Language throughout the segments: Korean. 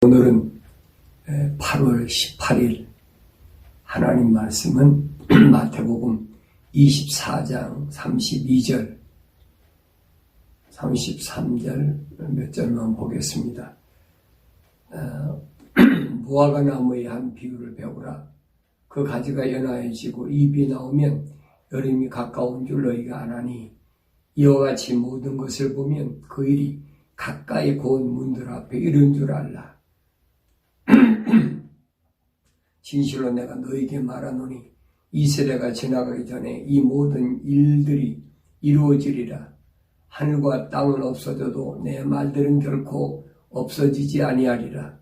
오늘은 8월 18일 하나님 말씀은 마태복음 24장 32절 33절 몇 절만 보겠습니다. 무화과 나무의 한 비유를 배우라. 그 가지가 연하여지고 잎이 나오면 여름이 가까운 줄 너희가 아나니 이와 같이 모든 것을 보면 그 일이 가까이 고운 문들 앞에 이른 줄 알라. 진실로 내가 너희에게 말하노니 이 세대가 지나가기 전에 이 모든 일들이 이루어지리라. 하늘과 땅은 없어져도 내 말들은 결코 없어지지 아니하리라.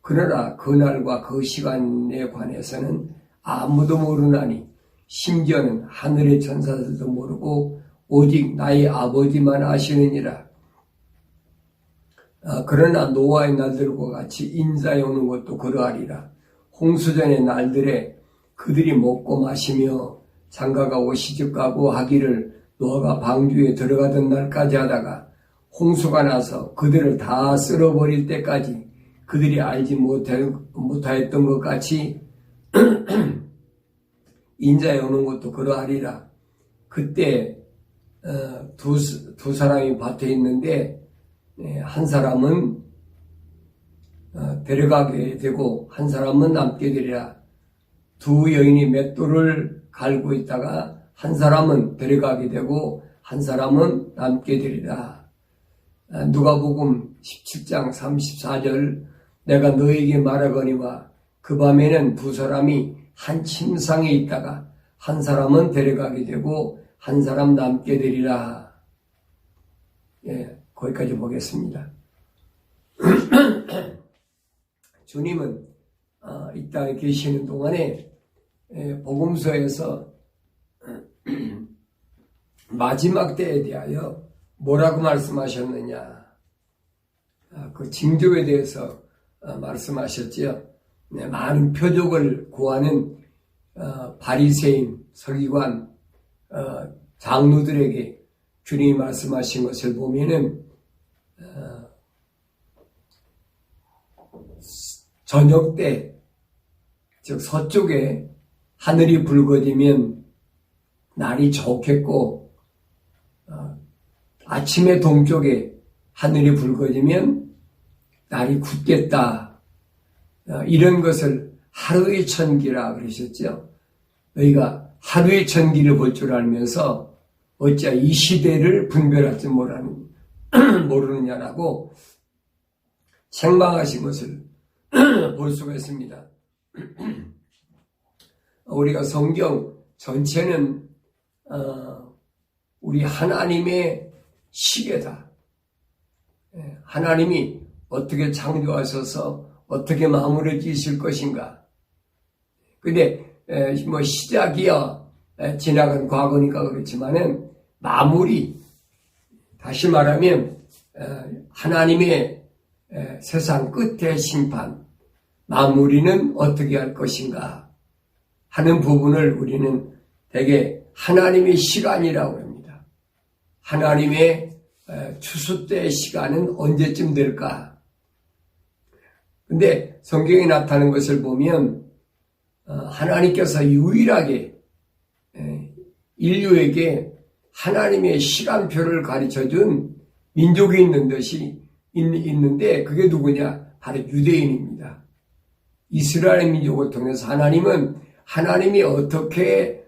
그러나 그날과 그 시간에 관해서는 아무도 모르나니 심지어는 하늘의 천사들도 모르고 오직 나의 아버지만 아시느니라. 그러나 노아의 날들과 같이 인자에 오는 것도 그러하리라. 홍수전의 날들에 그들이 먹고 마시며 장가가고 시집가고 하기를 노아가 방주에 들어가던 날까지 하다가 홍수가 나서 그들을 다 쓸어버릴 때까지 그들이 알지 못하였던 것 같이 인자에 오는 것도 그러하리라. 그때 두 사람이 밭에 있는데 한 사람은 데려가게 되고 한 사람은 남게 되리라. 두 여인이 맷돌을 갈고 있다가 한 사람은 데려가게 되고 한 사람은 남게 되리라. 누가복음 17장 34절 내가 너에게 말하거니와 그 밤에는 두 사람이 한 침상에 있다가 한 사람은 데려가게 되고 한 사람 남게 되리라. 거기까지 보겠습니다. 주님은 이 땅에 계시는 동안에 복음서에서 마지막 때에 대하여 뭐라고 말씀하셨느냐, 그 징조에 대해서 말씀하셨지요. 많은 표적을 구하는 바리새인, 서기관, 장로들에게 주님이 말씀하신 것을 보면은 저녁 때, 즉 서쪽에 하늘이 붉어지면 날이 좋겠고 아침에 동쪽에 하늘이 붉어지면 날이 굳겠다. 이런 것을 하루의 천기라 그러셨죠. 너희가 하루의 천기를 볼 줄 알면서 어찌 이 시대를 분별할 줄 모르느냐라고 책망하신 것을 볼 수가 있습니다. 우리가 성경 전체는 우리 하나님의 시계다. 하나님이 어떻게 창조하셔서 어떻게 마무리 지으실 것인가. 근데 시작이야 지나간 과거니까 그렇지만은 마무리, 다시 말하면 하나님의 세상 끝의 심판, 마무리는 어떻게 할 것인가 하는 부분을 우리는 되게 하나님의 시간이라고 합니다. 하나님의 추수 때의 시간은 언제쯤 될까? 근데 성경에 나타나는 것을 보면 하나님께서 유일하게 인류에게 하나님의 시간표를 가르쳐준 민족이 있는데 그게 누구냐? 바로 유대인입니다. 이스라엘 민족을 통해서 하나님이 어떻게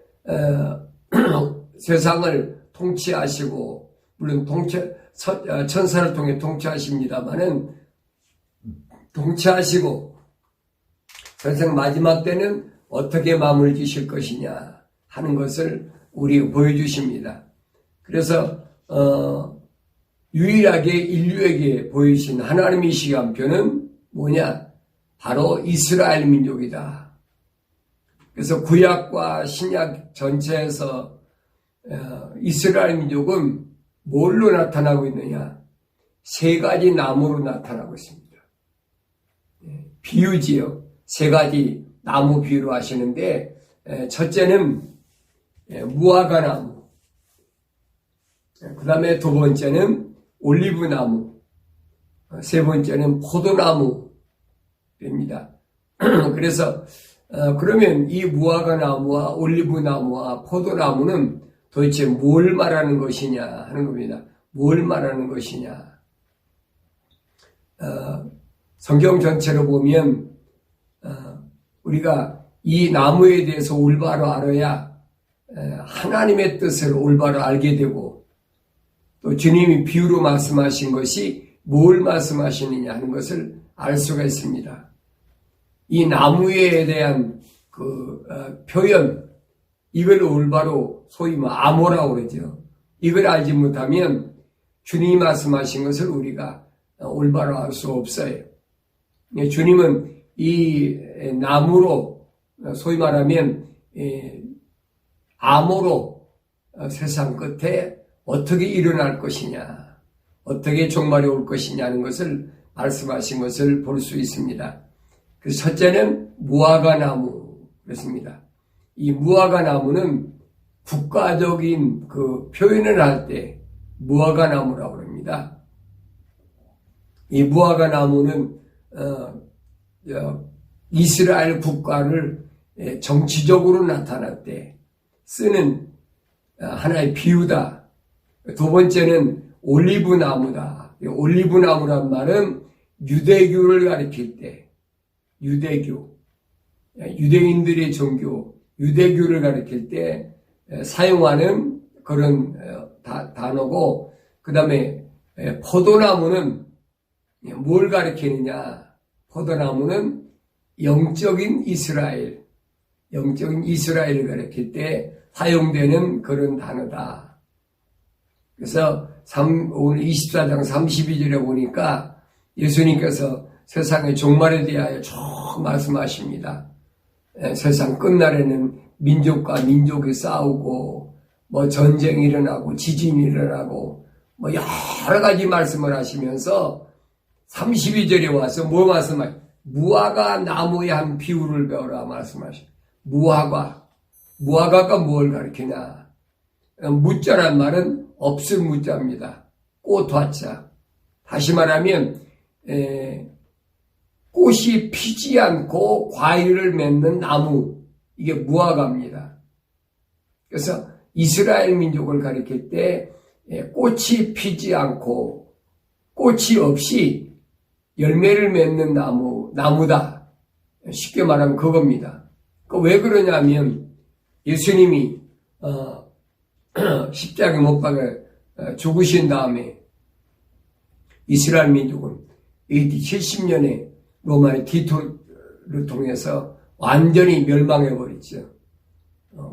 세상을 통치하시고, 물론 천사를 통해 통치하십니다마는 통치하시고 세상 마지막 때는 어떻게 마무리 지실 것이냐 하는 것을 우리에게 보여주십니다. 그래서 유일하게 인류에게 보이신 하나님의 시간표는 뭐냐? 바로 이스라엘 민족이다. 그래서 구약과 신약 전체에서 이스라엘 민족은 뭘로 나타나고 있느냐? 세 가지 나무로 나타나고 있습니다. 비유지요. 세 가지 나무 비유로 하시는데 첫째는 무화과 나무, 그 다음에 두 번째는 올리브 나무, 세 번째는 포도나무, 됩니다. 그래서 그러면 이 무화과 나무와 올리브 나무와 포도나무는 도대체 뭘 말하는 것이냐 하는 겁니다. 뭘 말하는 것이냐. 성경 전체로 보면 우리가 이 나무에 대해서 올바로 알아야 하나님의 뜻을 올바로 알게 되고, 또 주님이 비유로 말씀하신 것이 뭘 말씀하시느냐 하는 것을 알 수가 있습니다. 이 나무에 대한 표현, 이걸 올바로 소위 암호라고 그러죠. 이걸 알지 못하면 주님이 말씀하신 것을 우리가 올바로 알 수 없어요. 주님은 이 나무로, 소위 말하면 암호로 세상 끝에 어떻게 일어날 것이냐, 어떻게 종말이 올 것이냐는 것을 말씀하신 것을 볼 수 있습니다. 그래서 첫째는 무화과 나무 그렇습니다. 이 무화과 나무는 국가적인 표현을 할 때 무화과 나무라고 합니다. 이 무화과 나무는 이스라엘 국가를 정치적으로 나타날 때 쓰는 하나의 비유다. 두 번째는 올리브 나무다. 올리브 나무란 말은 유대교를 가리킬 때, 유대인들의 종교, 유대교를 가리킬 때 사용하는 그런 단어고, 그 다음에 포도나무는 뭘 가리키느냐? 포도나무는 영적인 이스라엘을 가리킬 때 사용되는 그런 단어다. 그래서 오늘 24장 32절에 보니까 예수님께서 세상의 종말에 대하여 쭉 말씀하십니다. 세상 끝날에는 민족과 민족이 싸우고 전쟁이 일어나고 지진이 일어나고 여러 가지 말씀을 하시면서 32절에 와서 뭐 말씀하세요? 무화과 나무의 한 비유를 배우라 말씀하시죠. 무화과가 뭘 가리키냐? 무자란 말은 없을 무자입니다. 꽃화자. 다시 말하면 꽃이 피지 않고 과일을 맺는 나무, 이게 무화과입니다. 그래서 이스라엘 민족을 가리킬 때 꽃이 피지 않고 꽃이 없이 열매를 맺는 나무다. 쉽게 말하면 그겁니다. 왜 그러냐면 예수님이 십자가에 못 박혀 죽으신 다음에 이스라엘 민족은 AD 70년에 로마의 디토를 통해서 완전히 멸망해버렸죠.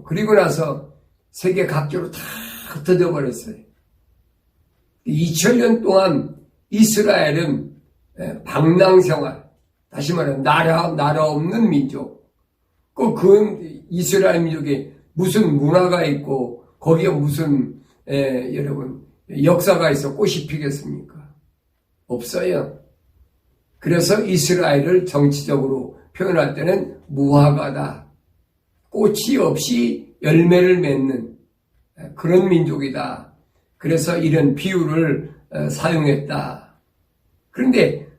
그리고 나서 세계 각지로 다 흩어져 버렸어요. 2000년 동안 이스라엘은 방랑생활, 다시 말하면 나라 없는 민족, 그 이스라엘 민족에 무슨 문화가 있고 거기에 무슨 여러분 역사가 있어 꽃이 피겠습니까? 없어요. 그래서 이스라엘을 정치적으로 표현할 때는 무화과다. 꽃이 없이 열매를 맺는 그런 민족이다. 그래서 이런 비유를 사용했다. 그런데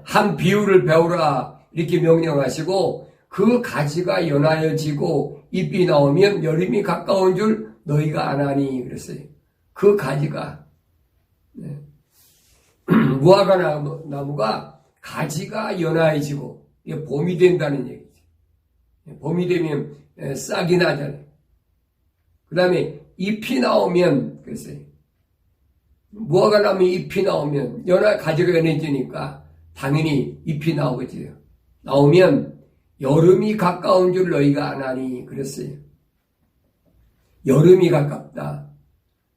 한 비유를 배우라 이렇게 명령하시고 그 가지가 연하여지고 잎이 나오면 여름이 가까운 줄 너희가 아나니 그랬어요. 그 가지가 무화과 나무가 가지가 연하해지고 이게 봄이 된다는 얘기죠. 봄이 되면 싹이 나잖아요. 그 다음에 잎이 나오면 그랬어요. 무화과 나무 잎이 나오면 가지가 연해지니까 당연히 잎이 나오겠지요. 나오면 여름이 가까운 줄 너희가 아나니 그랬어요. 여름이 가깝다.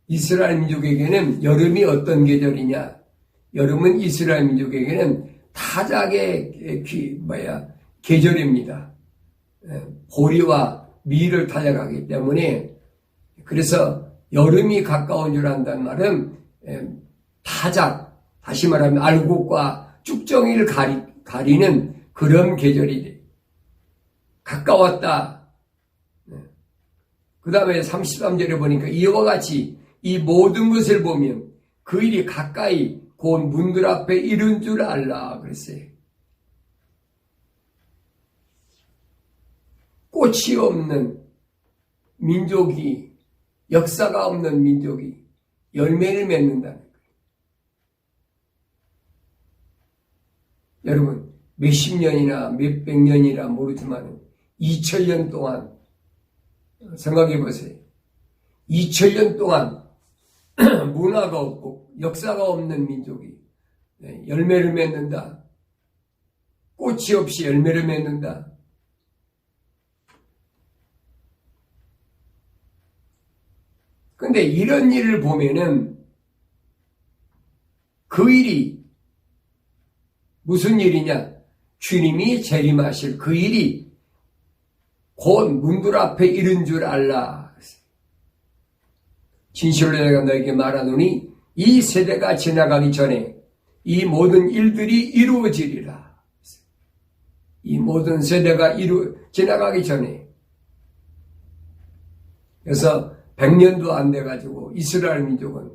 이스라엘 민족에게는 여름이 어떤 계절이냐? 여름은 이스라엘 민족에게는 타작의 계절입니다. 보리와 밀을 타작하기 때문에, 그래서 여름이 가까운 줄 안다는 말은 타작, 다시 말하면 알곡과 쭉정이를 가리는 그런 계절이 가까웠다. 그 다음에 33절에 보니까 이와 같이 이 모든 것을 보면 그 일이 가까이 곧 문들 앞에 이른 줄 알라 그랬어요. 꽃이 없는 민족이, 역사가 없는 민족이 열매를 맺는다는 거예요. 여러분, 몇십 년이나 몇백 년이라 모르지만 2000년 동안 생각해 보세요. 2000년 동안 문화가 없고 역사가 없는 민족이 열매를 맺는다. 꽃이 없이 열매를 맺는다. 근데 이런 일을 보면은 그 일이 무슨 일이냐? 주님이 재림하실 그 일이 곧 문들 앞에 이른 줄 알라. 진실로 내가 너에게 말하노니 이 세대가 지나가기 전에 이 모든 일들이 이루어지리라. 이 모든 세대가 지나가기 전에. 그래서 100년도 안 돼가지고 이스라엘 민족은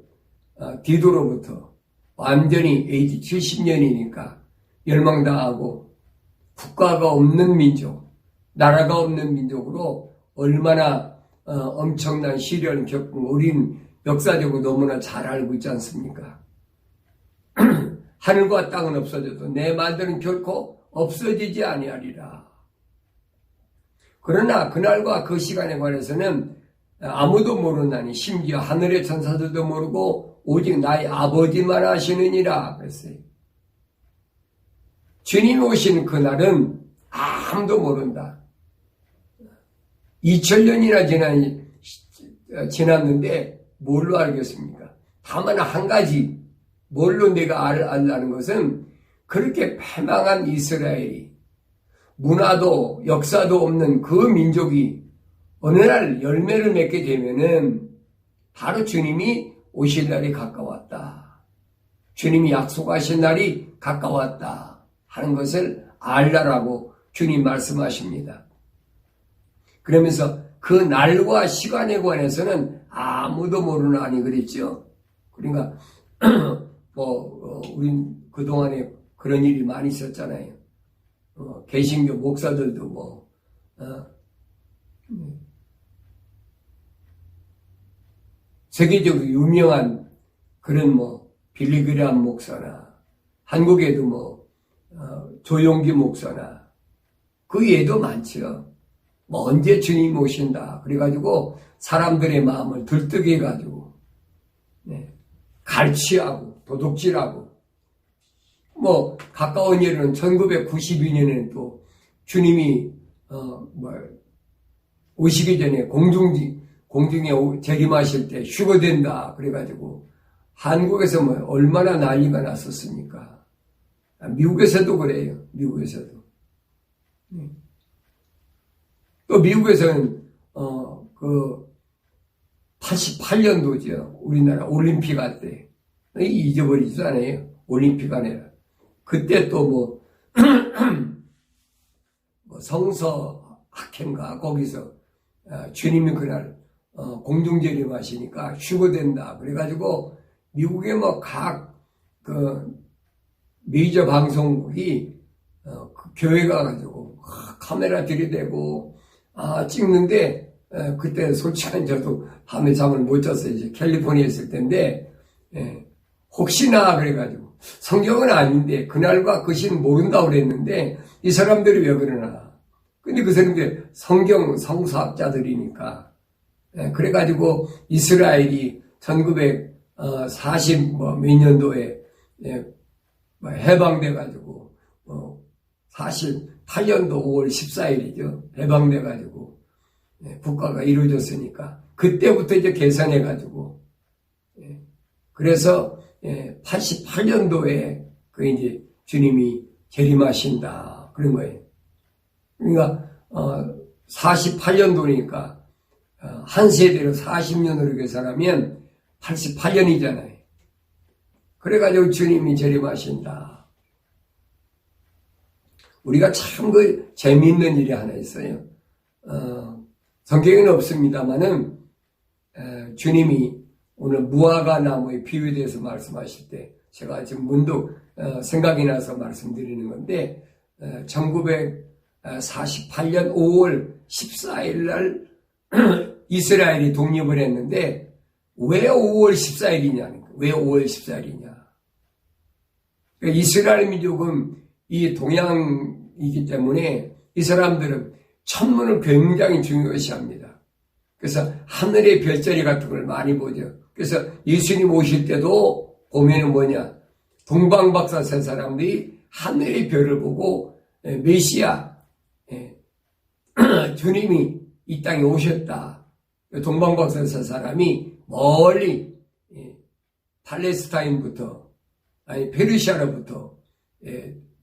디도로부터 완전히 AD 70년이니까 멸망당하고 국가가 없는 민족, 나라가 없는 민족으로 얼마나 엄청난 시련을 겪은 우린 역사적으로 너무나 잘 알고 있지 않습니까? 하늘과 땅은 없어져도 내 만들은 결코 없어지지 아니하리라. 그러나 그날과 그 시간에 관해서는 아무도 모르나니 심지어 하늘의 천사들도 모르고 오직 나의 아버지만 아시느니라 그랬어요. 주님 오신 그날은 아무도 모른다. 2000년이나 지났는데 뭘로 알겠습니까? 다만 한 가지, 뭘로 내가 알라는 것은 그렇게 패망한 이스라엘이 문화도 역사도 없는 그 민족이 어느 날 열매를 맺게 되면은 바로 주님이 오실 날이 가까웠다. 주님이 약속하신 날이 가까웠다 하는 것을 알라라고 주님 말씀하십니다. 그러면서 그 날과 시간에 관해서는 아무도 모르나니 그랬죠. 그러니까 우린 그동안에 그런 일이 많이 있었잖아요. 개신교 목사들도 세계적으로 유명한 그런 빌리그람 목사나 한국에도 조용기 목사나 그 외에도 많죠. 언제 주님 오신다. 그래가지고 사람들의 마음을 들뜨게 해가지고 갈취하고 도둑질하고 가까운 예로는 1992년에는 또 주님이 오시기 전에 공중에 재림하실 때 휴거된다. 그래가지고 한국에서 얼마나 난리가 났었습니까? 미국에서도 그래요. 미국에서도. 또 미국에서는 88년도죠. 우리나라 올림픽 할 때. 잊어버리지도 않아요. 올림픽 아니라. 그때 또 성서 학회인가 거기서 주님이 그날 공중재림하시니까 휴거된다. 그래가지고 미국의 각 메이저 방송국이 교회 가가지고 카메라 들이대고 찍는데 그때 솔직히 저도 밤에 잠을 못 잤어요. 이제 캘리포니아에 있을 때인데 혹시나 그래가지고 성경은 아닌데 그날과 그 시는 모른다고 그랬는데 이 사람들이 왜 그러나. 근데 그 사람들 성경 성서학자들이니까 그래가지고 이스라엘이 1940 몇 년도에 해방돼가지고 48년도 5월 14일이죠. 해방돼가지고 국가가 이루어졌으니까 그때부터 이제 계산해가지고 그래서 88년도에 그 이제 주님이 재림하신다 그런 거예요. 그러니까 48년도니까 한 세대로 40년으로 계산하면 88년이잖아요. 그래가지고 주님이 재림하신다. 우리가 참 재미있는 일이 하나 있어요. 성경에는 없습니다만은 주님이 오늘 무화과 나무의 비유에 대해서 말씀하실 때 제가 지금 문득 생각이 나서 말씀드리는 건데 48년 5월 14일 날 이스라엘이 독립을 했는데 왜 5월 14일이냐는 거예요. 왜 5월 14일이냐. 그러니까 이스라엘 민족은 이 동양이기 때문에 이 사람들은 천문을 굉장히 중요시합니다. 그래서 하늘의 별자리 같은 걸 많이 보죠. 그래서 예수님 오실 때도 보면은 뭐냐. 동방박사 세 사람들이 하늘의 별을 보고 메시아 주님이 이 땅에 오셨다. 동방박사 세 사람이 멀리 팔레스타인부터 아니 페르시아로부터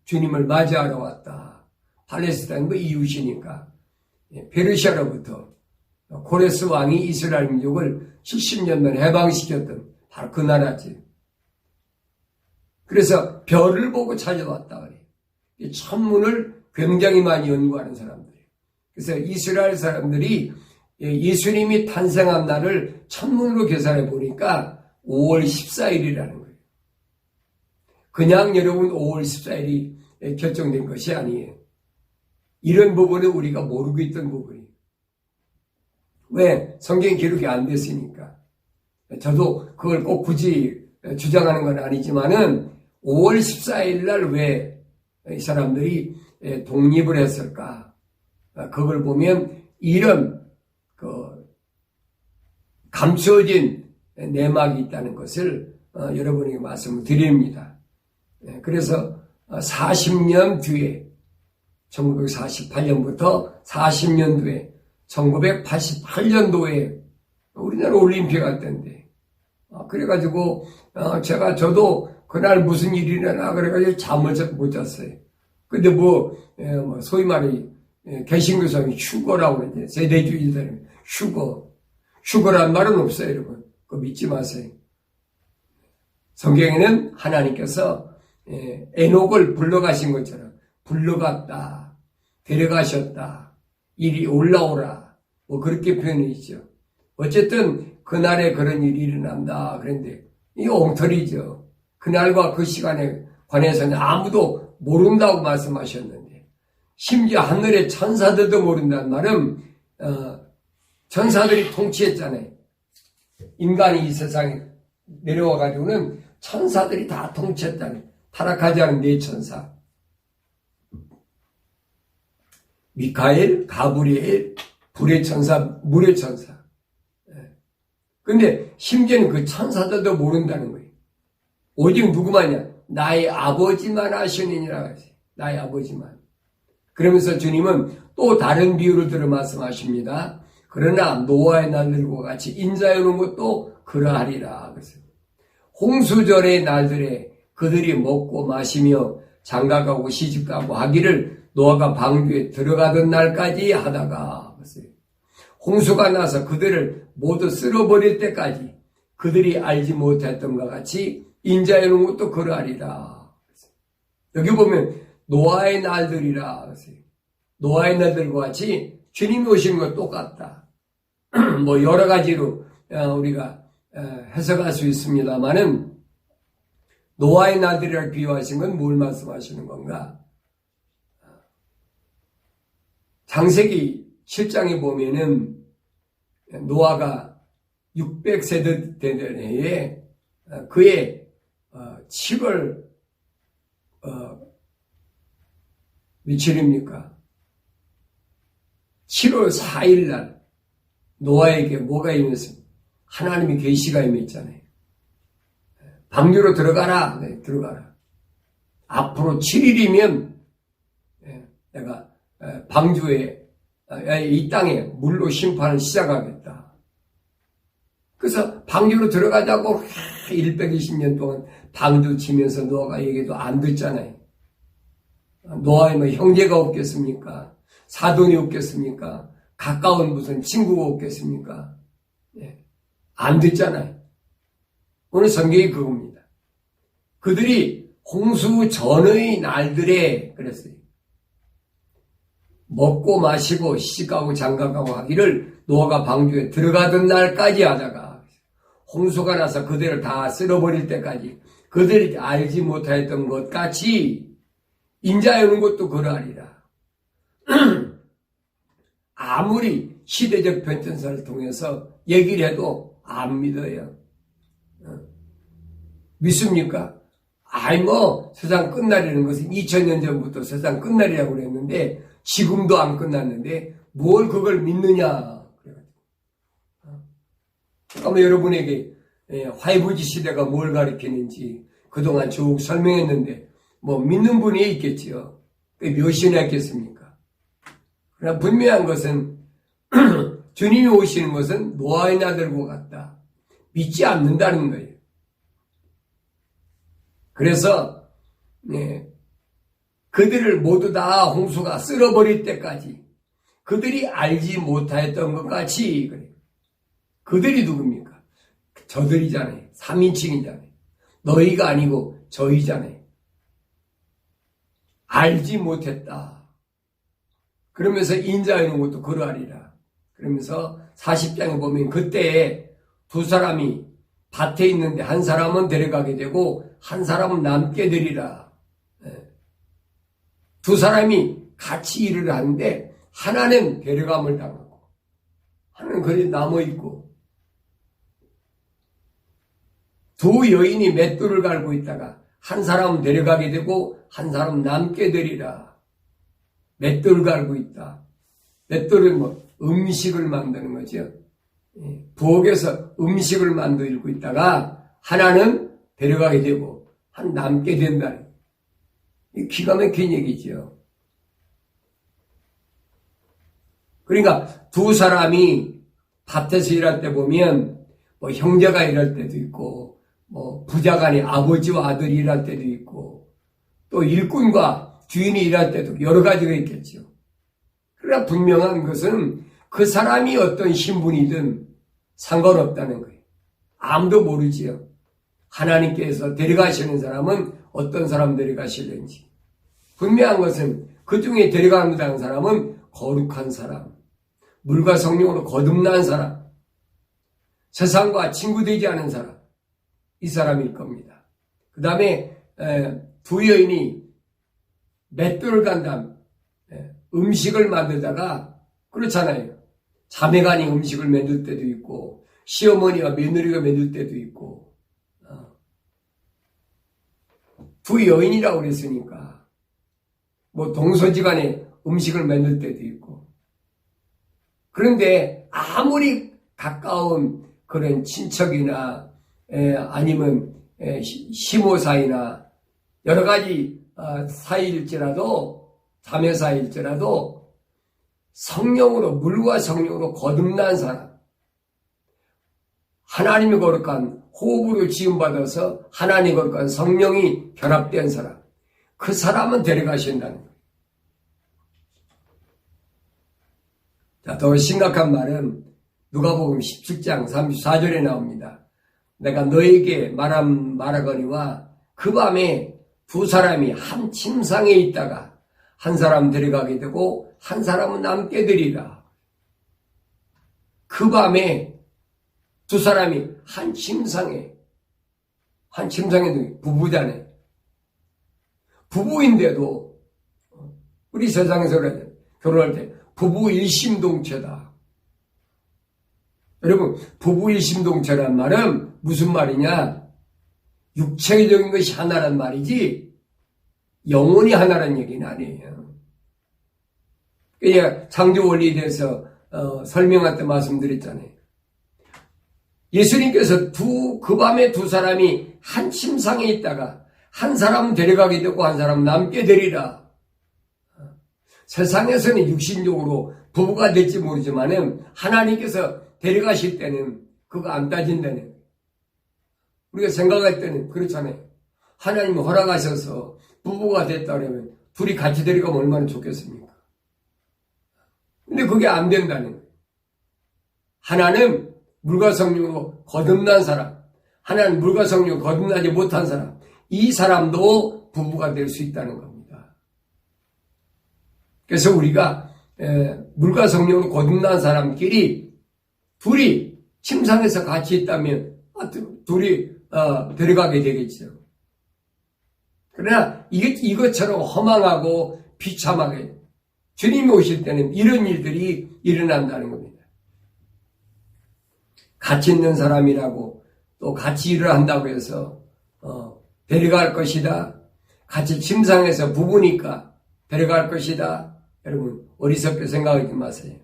주님을 맞이하러 왔다. 팔레스타인도 이웃이니까 페르시아로부터 고레스 왕이 이스라엘 민족을 70년 만에 해방시켰던 바로 그 나라지. 그래서 별을 보고 찾아왔다 그래. 천문을 굉장히 많이 연구하는 사람들이에요. 그래서 이스라엘 사람들이 예수님이 탄생한 날을 천문으로 계산해 보니까 5월 14일이라는 거예요. 그냥 여러분 5월 14일이 결정된 것이 아니에요. 이런 부분은 우리가 모르고 있던 부분이에요. 왜? 성경 기록이 안 됐으니까. 저도 그걸 꼭 굳이 주장하는 건 아니지만은 5월 14일 날 왜 이 사람들이 독립을 했을까? 그걸 보면 이런 감추어진 내막이 있다는 것을 여러분에게 말씀을 드립니다. 그래서 40년 뒤에 1948년부터 40년 뒤에 1988년도에 우리나라 올림픽 할 때인데 그래가지고 저도 그날 무슨 일이 일어나 그래가지고 잠을 못 잤어요. 근데 소위 말해 개신교성이 휴거라고 그러는데 세대주의자들은 휴거란 말은 없어요, 여러분. 그거 믿지 마세요. 성경에는 하나님께서 에녹을 불러가신 것처럼 불러갔다, 데려가셨다, 이리 올라오라, 그렇게 표현이 있죠. 어쨌든 그날에 그런 일이 일어난다. 그런데 이거 엉터리죠. 그날과 그 시간에 관해서는 아무도 모른다고 말씀하셨는데 심지어 하늘의 천사들도 모른다는 말은 천사들이 통치했잖아요. 인간이 이 세상에 내려와가지고는 천사들이 다 통치했다는 타락하지 않은 네 천사. 미카엘, 가브리엘, 불의 천사, 물의 천사. 근데 심지어는 그 천사들도 모른다는 거예요. 오직 누구만이야? 나의 아버지만 아시느니라 하지. 나의 아버지만. 그러면서 주님은 또 다른 비유를 들어 말씀하십니다. 그러나 노아의 날들과 같이 인자의 오는 것도 그러하리라. 그래서 홍수절의 날들에 그들이 먹고 마시며 장가가고 시집가고 하기를 노아가 방주에 들어가던 날까지 하다가 홍수가 나서 그들을 모두 쓸어버릴 때까지 그들이 알지 못했던 것 같이 인자의 오는 것도 그러하리라. 여기 보면 노아의 날들이라. 노아의 날들과 같이 주님이 오시는 것 똑같다. 여러 가지로 우리가 해석할 수 있습니다만은 노아의 날들이라 비유하신 건 뭘 말씀하시는 건가? 창세기 7장에 보면은 노아가 600세대 되는 해에 그의 7월 며칠입니까? 7월 4일 날 노아에게 뭐가 임했습니까? 하나님의 계시가 임했잖아요. 방주로 들어가라. 네, 들어가라. 앞으로 7일이면 내가 방주에 이 땅에 물로 심판을 시작하겠다. 그래서 방주로 들어가자고 120년 동안 방주 치면서 노아가 얘기도 안 듣잖아요. 노아의 형제가 없겠습니까? 사돈이 없겠습니까? 가까운 무슨 친구가 없겠습니까? 안 듣잖아요. 오늘 성경이 그겁니다. 그들이 홍수 전의 날들에 그랬어요. 먹고 마시고 시집가고 장가가고 하기를 노아가 방주에 들어가던 날까지 하다가 홍수가 나서 그들을 다 쓸어버릴 때까지 그들이 알지 못하였던 것 같이 인자의 오는 것도 그러하리라. 아무리 시대적 변천사를 통해서 얘기를 해도 안 믿어요. 믿습니까? 세상 끝나려는 것은 2000년 전부터 세상 끝나리라고 그랬는데, 지금도 안 끝났는데, 뭘 그걸 믿느냐. 그러면 여러분에게 5G 시대가 뭘 가리키는지 그동안 쭉 설명했는데, 믿는 분이 있겠지요. 몇이나 있겠습니까? 그러나 분명한 것은, 주님이 오시는 것은 노아의 날들과 같다. 믿지 않는다는 거예요. 그래서 그들을 모두 다 홍수가 쓸어버릴 때까지 그들이 알지 못하였던 것 같이 그래요. 그들이 누굽니까? 저들이잖아요. 3인칭이잖아요. 너희가 아니고 저희잖아요. 알지 못했다. 그러면서 인자하는 것도 그러하리라. 그러면서 40장에 보면 그때에 두 사람이 밭에 있는데 한 사람은 데려가게 되고 한 사람은 남게 되리라. 두 사람이 같이 일을 하는데 하나는 데려감을 당하고 하나는 거기 남아있고, 두 여인이 맷돌을 갈고 있다가 한 사람은 데려가게 되고 한 사람은 남게 되리라. 맷돌을 갈고 있다. 맷돌은 음식을 만드는 거죠. 부엌에서 음식을 만들고 있다가 하나는 데려가게 되고 한 남게 된다는, 이 기가 막힌 얘기죠. 그러니까 두 사람이 밭에서 일할 때 보면 형제가 일할 때도 있고 부자간이 아버지와 아들이 일할 때도 있고 또 일꾼과 주인이 일할 때도 여러 가지가 있겠죠. 그러나 분명한 것은 그 사람이 어떤 신분이든 상관없다는 거예요. 아무도 모르지요. 하나님께서 데려가시는 사람은 어떤 사람 데려가실는지. 분명한 것은 그 중에 데려가는 사람은 거룩한 사람, 물과 성령으로 거듭난 사람, 세상과 친구되지 않은 사람, 이 사람일 겁니다. 그 다음에 두 여인이 맷돌을 간 다음 음식을 만들다가, 그렇잖아요. 자매간이 음식을 만들 때도 있고 시어머니와 며느리가 만들 때도 있고, 두 여인이라고 그랬으니까 동서지간에 음식을 만들 때도 있고. 그런데 아무리 가까운 그런 친척이나 아니면 시모 사이나 여러 가지 사이일지라도, 자매 사이일지라도 성령으로, 물과 성령으로 거듭난 사람, 하나님의 거룩한 호흡으로 지음받아서 하나님의 거룩한 성령이 결합된 사람, 그 사람은 데려가신다는 거예요. 자, 더 심각한 말은 누가복음 17장 34절에 나옵니다. 내가 너에게 말하거니와 그 밤에 두 사람이 한 침상에 있다가 한 사람 데려가게 되고 한 사람은 남게 되리라. 그 밤에 두 사람이 한 침상에도 부부잖아요. 부부인데도 우리 세상에서 결혼할 때 부부 일심동체다. 여러분, 부부 일심동체란 말은 무슨 말이냐? 육체적인 것이 하나란 말이지 영혼이 하나란 얘기는 아니에요. 그냥 창조 원리에 대해서 설명할 때 말씀드렸잖아요. 예수님께서 그 밤에 두 사람이 한 침상에 있다가 한 사람은 데려가게 되고 한 사람은 남게 되리라. 세상에서는 육신적으로 부부가 될지 모르지만은 하나님께서 데려가실 때는 그거 안 따진다는 거예요. 우리가 생각할 때는 그렇잖아요. 하나님이 허락하셔서 부부가 됐다 그러면 둘이 같이 데려가면 얼마나 좋겠습니까? 근데 그게 안 된다는 거예요. 하나는 물과 성령으로 거듭난 사람, 하나는 물과 성령으로 거듭나지 못한 사람, 이 사람도 부부가 될 수 있다는 겁니다. 그래서 우리가 물과 성령으로 거듭난 사람끼리 둘이 침상에서 같이 있다면 둘이 데려가게 되겠죠. 그러나 이것처럼 허망하고 비참하게 주님이 오실 때는 이런 일들이 일어난다는 겁니다. 가치 있는 사람이라고 또 같이 일을 한다고 해서 데려갈 것이다. 같이 침상에서 부부니까 데려갈 것이다. 여러분 어리석게 생각하지 마세요.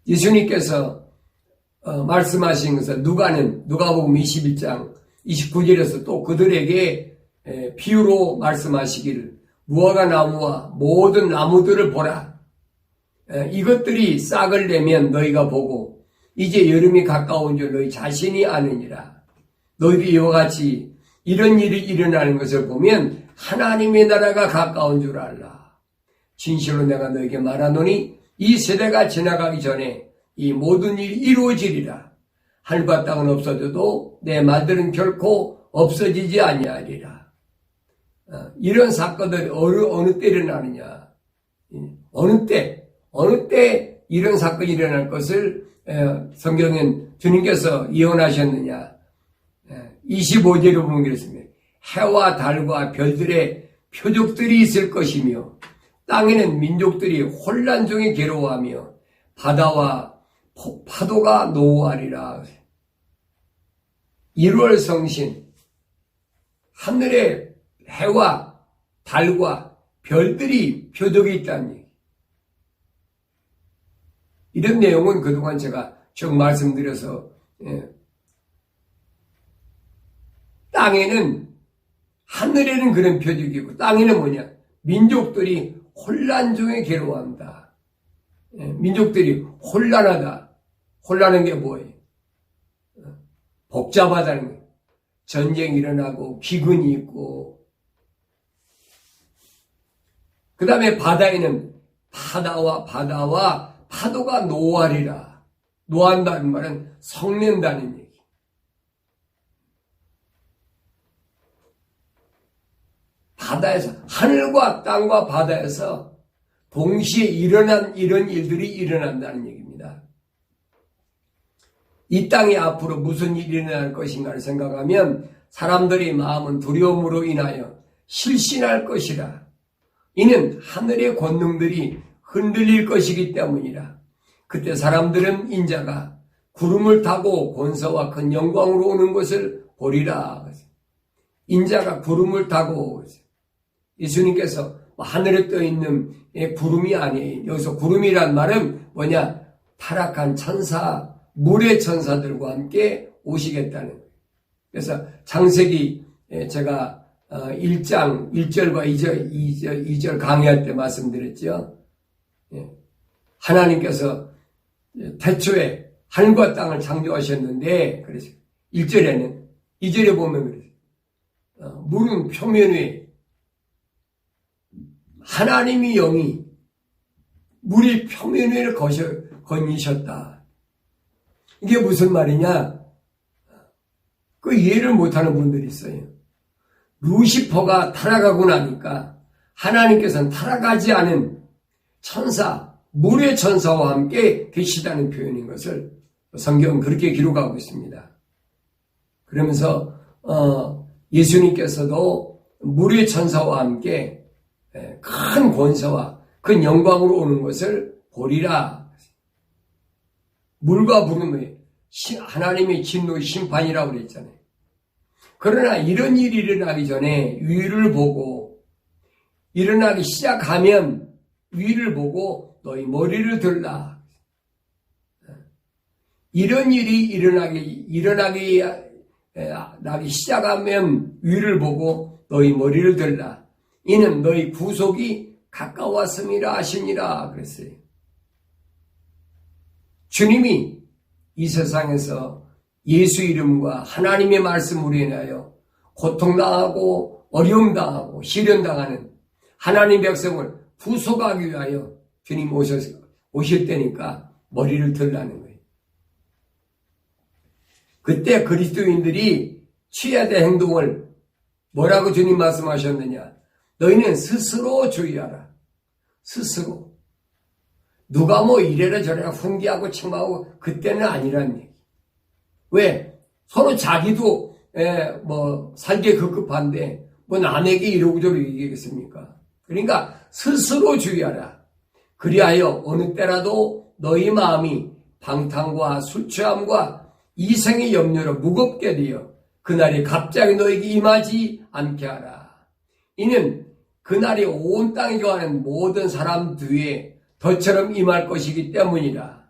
예수님께서 말씀하신 것은 누가복음 21장 29절에서 또 그들에게 비유로 말씀하시기를 무화과 나무와 모든 나무들을 보라. 이것들이 싹을 내면 너희가 보고 이제 여름이 가까운 줄 너희 자신이 아느니라. 너희들이 이와 같이 이런 일이 일어나는 것을 보면 하나님의 나라가 가까운 줄 알라. 진실로 내가 너에게 말하노니 이 세대가 지나가기 전에 이 모든 일이 이루어지리라. 하늘과 땅은 없어져도 내 말들은 결코 없어지지 아니하리라. 이런 사건들이 어느 때 일어나느냐. 어느 때 이런 사건이 일어날 것을 성경엔 주님께서 예언하셨느냐. 25절에 보면 그렇습니다. 해와 달과 별들의 표적들이 있을 것이며 땅에는 민족들이 혼란 중에 괴로워하며 바다와 파도가 노하리라. 1월 성신, 하늘에 해와 달과 별들이 표적이 있다는 얘기. 이런 내용은 그동안 제가 쭉 말씀드려서 땅에는 하늘에는 그런 표적이고 땅에는 뭐냐? 민족들이 혼란 중에 괴로워한다. 민족들이 혼란하다. 혼란한 게 뭐예요? 복잡하다는 거예요. 전쟁이 일어나고 기근이 있고 그 다음에 바다에는 바다와 파도가 노하리라. 노한다는 말은 성낸다는 얘기. 바다에서 하늘과 땅과 바다에서 동시에 일어난 이런 일들이 일어난다는 얘기입니다. 이 땅에 앞으로 무슨 일이 일어날 것인가를 생각하면 사람들의 마음은 두려움으로 인하여 실신할 것이라. 이는 하늘의 권능들이 흔들릴 것이기 때문이라. 그때 사람들은 인자가 구름을 타고 권세와 큰 영광으로 오는 것을 보리라. 인자가 구름을 타고 예수님께서 하늘에 떠 있는 구름이 아니에요. 여기서 구름이란 말은 뭐냐? 타락한 천사, 물의 천사들과 함께 오시겠다는 거예요. 그래서 창세기 제가 1장 1절과 2절 강의할 때 말씀드렸죠. 하나님께서 태초에 하늘과 땅을 창조하셨는데 그래서 1절에는 2절에 보면 그래서 물은 표면 위에 하나님이 영이 물이 표면 위를 거니셨다. 이게 무슨 말이냐? 그 이해를 못하는 분들이 있어요. 루시퍼가 타락하고 나니까 하나님께서는 타락하지 않은 천사, 물의 천사와 함께 계시다는 표현인 것을 성경은 그렇게 기록하고 있습니다. 그러면서 예수님께서도 물의 천사와 함께 큰 권세와 큰 영광으로 오는 것을 보리라. 물과 물은 하나님의 진노의 심판이라고 그랬잖아요. 그러나 이런 일이 일어나기 전에 위를 보고 일어나기 시작하면 위를 보고 너희 머리를 들라. 이런 일이 일어나기 시작하면 위를 보고 너희 머리를 들라. 이는 너희 구속이 가까웠음이라 하시니라 그랬어요. 주님이 이 세상에서 예수 이름과 하나님의 말씀으로 인하여 고통당하고 어려움당하고 시련당하는 하나님 백성을 구속하기 위하여 주님 오실 때니까 머리를 들라는 거예요. 그때 그리스도인들이 취해야 될 행동을 뭐라고 주님 말씀하셨느냐? 너희는 스스로 주의하라. 스스로. 누가 뭐 이래라 저래라 훈계하고 책망하고 그때는 아니란 얘기. 왜? 서로 자기도 살기 급급한데 뭐 남에게 이러고저러고 얘기하겠습니까? 그러니까 스스로 주의하라. 그리하여 어느 때라도 너희 마음이 방탕과 술 취함과 이생의 염려로 무겁게 되어 그날이 갑자기 너에게 임하지 않게 하라. 이는 그날이 온 땅에 거하는 모든 사람 뒤에 덫처럼 임할 것이기 때문이라.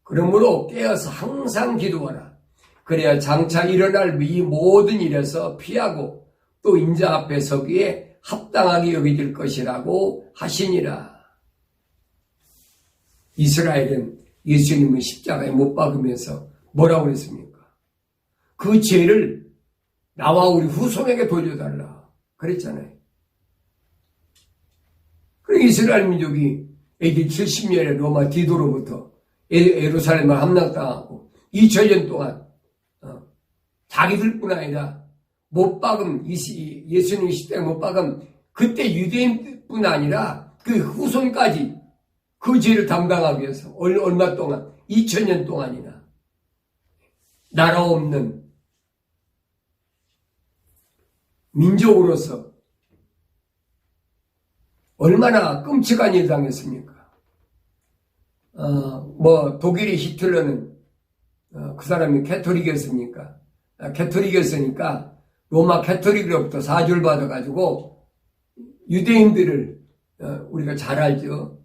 그러므로 깨어서 항상 기도하라. 그래야 장차 일어날 이 모든 일에서 피하고 또 인자 앞에 서기에 합당하게 여겨질 것이라고 하시니라. 이스라엘은 예수님을 십자가에 못 박으면서 뭐라고 그랬습니까? 그 죄를 나와 우리 후손에게 돌려달라 그랬잖아요. 그리고 이스라엘 민족이 AD 70년에 로마 디도로부터 예루살렘을 함락당하고 2000년 동안 자기들뿐 아니라 못 박음, 예수님 시대에 못 박음, 그때 유대인뿐 아니라 그 후손까지 그 죄를 담당하기 위해서 얼마 동안, 2000년 동안이나 나라 없는 민족으로서 얼마나 끔찍한 일을 당했습니까? 독일의 히틀러는 그 사람이 캐토릭이었으니까 로마 캐토릭으로부터 사주를 받아가지고 유대인들을 우리가 잘 알죠.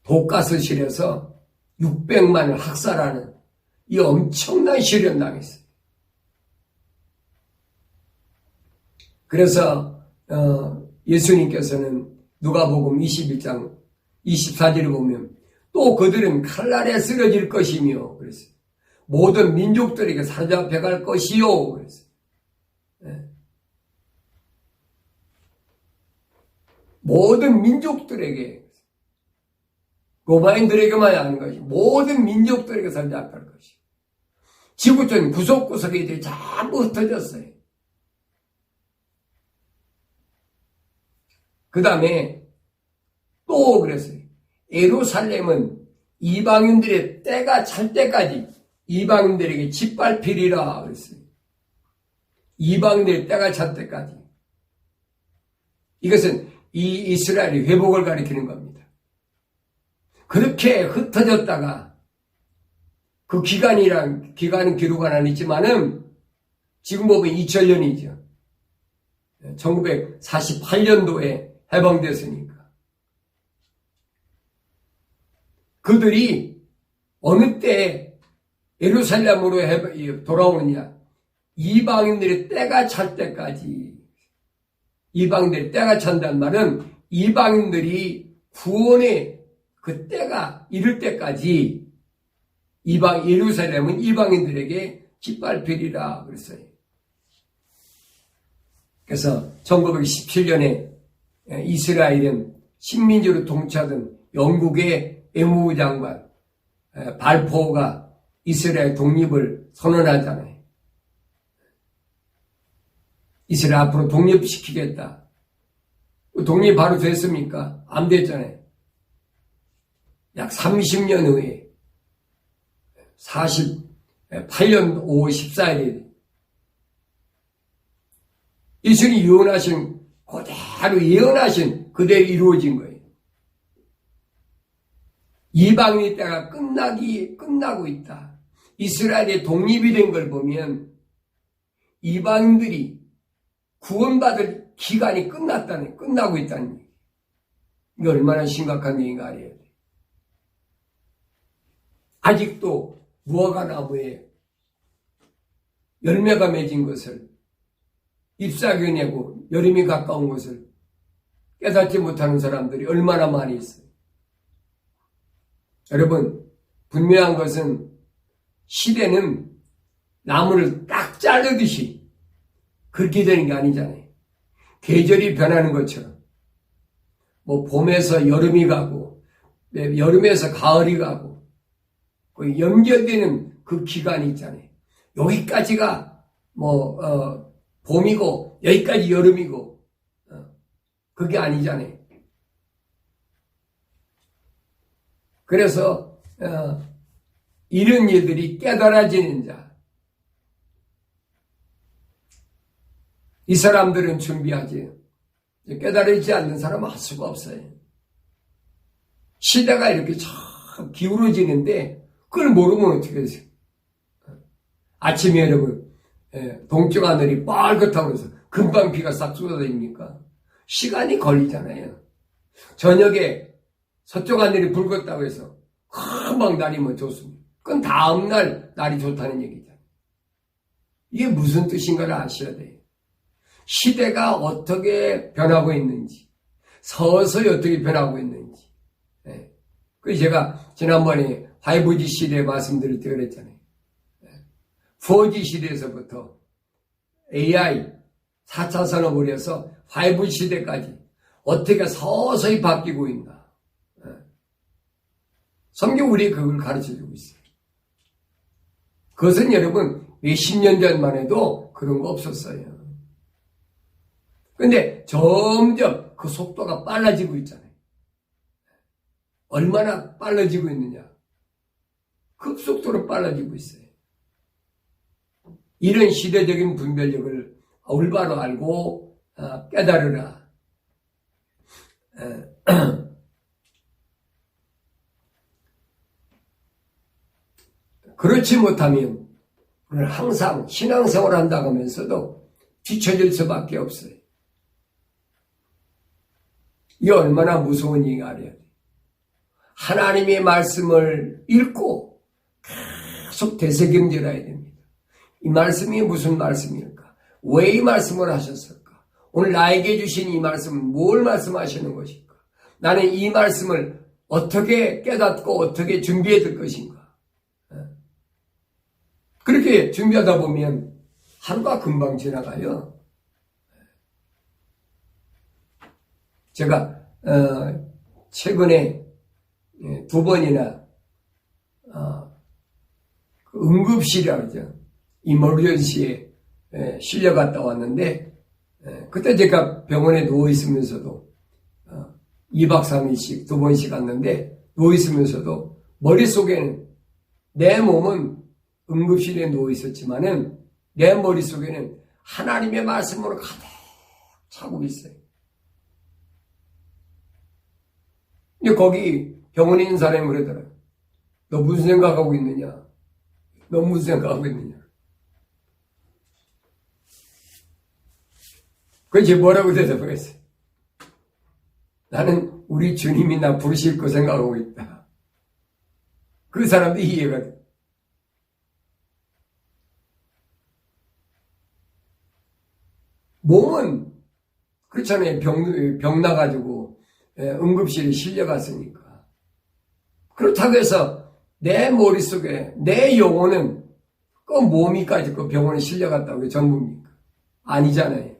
독가스실에서 600만을 학살하는 이 엄청난 시련 당했어요. 그래서 예수님께서는 누가복음 21장 24절을 보면 또 그들은 칼날에 쓰러질 것이며 그랬어요. 모든 민족들에게 사로잡혀 갈 것이요 그랬어요. 모든 민족들에게 로마인들에게만 하는 것이 모든 민족들에게 사로잡힐 것이 지구촌 구석구석에 이제 전부 흩어졌어요. 그 다음에 또 그랬어요. 예루살렘은 이방인들의 때가 찰 때까지 이방인들에게 짓밟히리라 그랬어요. 이방인들의 때가 찰 때까지. 이것은 이 이스라엘의 회복을 가리키는 겁니다. 그렇게 흩어졌다가 그 기간은 기록은 안 있지만은 지금 보면 2000년이죠. 1948년도에 해방됐으니까. 그들이 어느 때 예루살렘으로 돌아오느냐? 이방인들의 때가 찰 때까지. 이방인들의 때가 찬다는 말은 이방인들이 구원의 그 때가 이를 때까지 예루살렘은 이방인들에게 짓밟히리라 그랬어요. 그래서 1917년에 이스라엘은 식민지로 통치하던 영국의 외무부 장관 발포가 이스라엘 독립을 선언하잖아요. 이스라엘 앞으로 독립시키겠다. 독립 바로 됐습니까? 안 됐잖아요. 약 30년 후에 48년 5월 14일에 예수님이 예언하신 그대로 예언하신 그대로 이루어진 거예요. 이방인의 때가 끝나고 있다. 이스라엘의 독립이 된 걸 보면 이방인들이 구원받을 기간이 끝나고 있다는 얘기예요. 이게 얼마나 심각한 얘기인가 알아야 돼. 아직도 무화과 나무에 열매가 맺은 것을 잎사귀 내고 여름이 가까운 것을 깨닫지 못하는 사람들이 얼마나 많이 있어요. 여러분, 분명한 것은 시대는 나무를 딱 자르듯이 그렇게 되는 게 아니잖아요. 계절이 변하는 것처럼 봄에서 여름이 가고 여름에서 가을이 가고 연결되는 그 기간이 있잖아요. 여기까지가 봄이고 여기까지 여름이고 그게 아니잖아요. 그래서 이런 일들이 깨달아지는 자, 이 사람들은 준비하지. 깨달지 않는 사람은 할 수가 없어요. 시대가 이렇게 참 기울어지는데 그걸 모르면 어떻게 되세요? 아침에 여러분 동쪽 하늘이 빨갛다고 해서 금방 비가 싹 쏟아집니까? 시간이 걸리잖아요. 저녁에 서쪽 하늘이 붉었다고 해서 금방 날이면 좋습니다. 그건 다음날 날이 좋다는 얘기잖아요. 이게 무슨 뜻인가를 아셔야 돼요. 시대가 어떻게 변하고 있는지, 서서히 어떻게 변하고 있는지. 그래서 제가 지난번에 5G 시대에 말씀드릴 때 그랬잖아요. 4G 시대에서부터 AI, 4차 산업을 해서 5G 시대까지 어떻게 서서히 바뀌고 있나. 성경 우리에게 그걸 가르쳐주고 있어요. 그것은 여러분 몇십 년 전만 해도 그런 거 없었어요. 그런데 점점 그 속도가 빨라지고 있잖아요. 얼마나 빨라지고 있느냐. 급속도로 빨라지고 있어요. 이런 시대적인 분별력을 올바로 알고 깨달으라. 그렇지 못하면 우리는 항상 신앙생활을 한다고 하면서도 뒤처질 수밖에 없어요. 이게 얼마나 무서운 얘기가 알아야 돼. 하나님의 말씀을 읽고 계속 되새김질해야 됩니다. 이 말씀이 무슨 말씀일까? 왜 이 말씀을 하셨을까? 오늘 나에게 주신 이 말씀은 뭘 말씀하시는 것일까? 나는 이 말씀을 어떻게 깨닫고 어떻게 준비해야 될 것인가? 그렇게 준비하다 보면 하루가 금방 지나가요. 제가 최근에 2번이나 응급실이라고 그러죠. 이머전시에 실려갔다 왔는데 그때 제가 병원에 누워있으면서도 2박 3일씩 2번씩 갔는데 누워있으면서도 머릿속에는 내 몸은 응급실에 누워있었지만은 내 머릿속에는 하나님의 말씀으로 가득 차고 있어요. 근데 거기 병원에 있는 사람이 그러더라고요. 너 무슨 생각하고 있느냐? 너 무슨 생각하고 있느냐? 그래서 뭐라고 대답하겠어요? 나는 우리 주님이 나 부르실 거 생각하고 있다. 그 사람도 이해가 돼. 몸은 그렇잖아요. 병 나가지고 응급실에 실려갔으니까. 그렇다고 해서 내 머릿속에 내 영혼은 그 몸이까지 그 병원에 실려갔다고 전부입니까? 아니잖아요.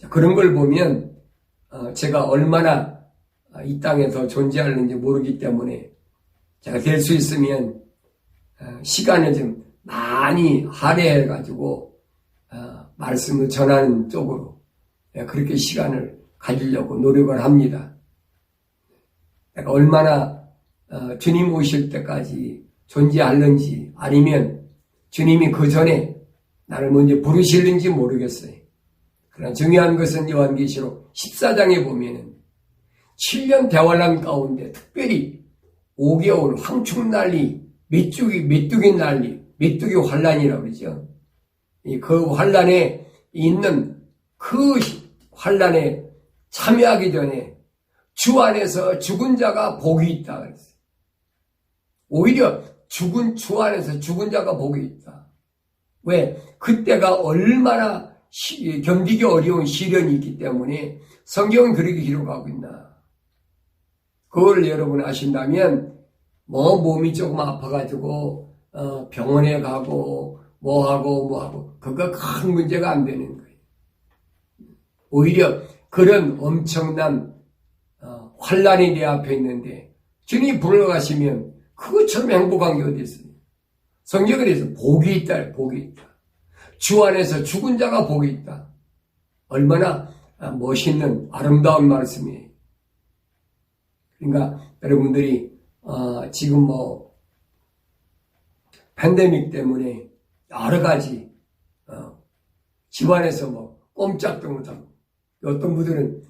그런 걸 보면 제가 얼마나 이 땅에 더 존재하는지 모르기 때문에 제가 될 수 있으면 시간을 좀 많이 할애해가지고 말씀을 전하는 쪽으로 그렇게 시간을 가지려고 노력을 합니다. 내가 얼마나 주님 오실 때까지 존재하는지 아니면 주님이 그 전에 나를 먼저 부르시는지 모르겠어요. 그러나 중요한 것은 요한계시록 14장에 보면은 7년 대환란 가운데 특별히 5개월 황충난리 메뚜기 난리 메뚜기 환란이라고 그러죠. 그 환란에 있는 그 환란에 참여하기 전에 주 안에서 죽은 자가 복이 있다 그랬어요. 오히려 주 안에서 죽은 자가 복이 있다. 왜? 그때가 얼마나 견디기 어려운 시련이 있기 때문에 성경은 그렇게 기록하고 있나. 그걸 여러분 아신다면 몸이 조금 아파가지고 병원에 가고 뭐하고 그거 큰 문제가 안 되는 거예요. 오히려 그런 엄청난 환란이 내 앞에 있는데 주님이 불러가시면 그것처럼 행복한 게 어디 있어요. 성경에 대해서 복이 있다. 복이 있다. 주 안에서 죽은 자가 복이 있다. 얼마나 멋있는 아름다운 말씀이에요. 그러니까 여러분들이 지금 팬데믹 때문에 여러 가지 집안에서 뭐 꼼짝도 못하고 어떤 분들은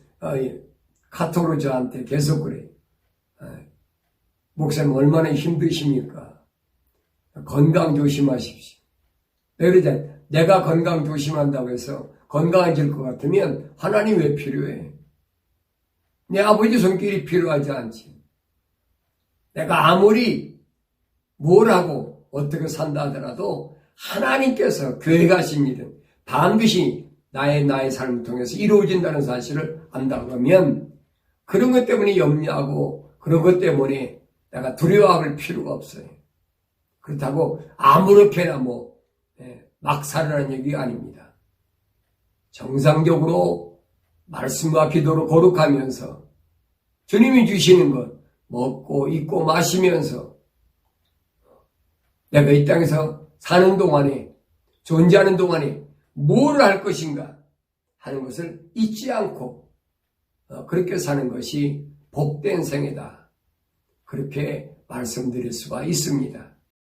카톡으로 저한테 계속 그래. 목사님 얼마나 힘드십니까? 건강 조심하십시오. 왜 그러잖아요. 내가 건강 조심한다고 해서 건강해질 것 같으면 하나님 왜 필요해? 내 아버지 손길이 필요하지 않지. 내가 아무리 뭘 하고 어떻게 산다 하더라도 하나님께서 계획하신 일은 반드시 나의 삶을 통해서 이루어진다는 사실을 안다 그러면 그런 것 때문에 염려하고 그런 것 때문에 내가 두려워할 필요가 없어요. 그렇다고 아무렇게나 막 살으라는 얘기가 아닙니다. 정상적으로 말씀과 기도로 거룩하면서 주님이 주시는 것 먹고 입고 마시면서 내가 이 땅에서 사는 동안에 존재하는 동안에 뭘 할 것인가 하는 것을 잊지 않고 그렇게 사는 것이 복된 생애다. 그렇게 말씀드릴 수가 있습니다.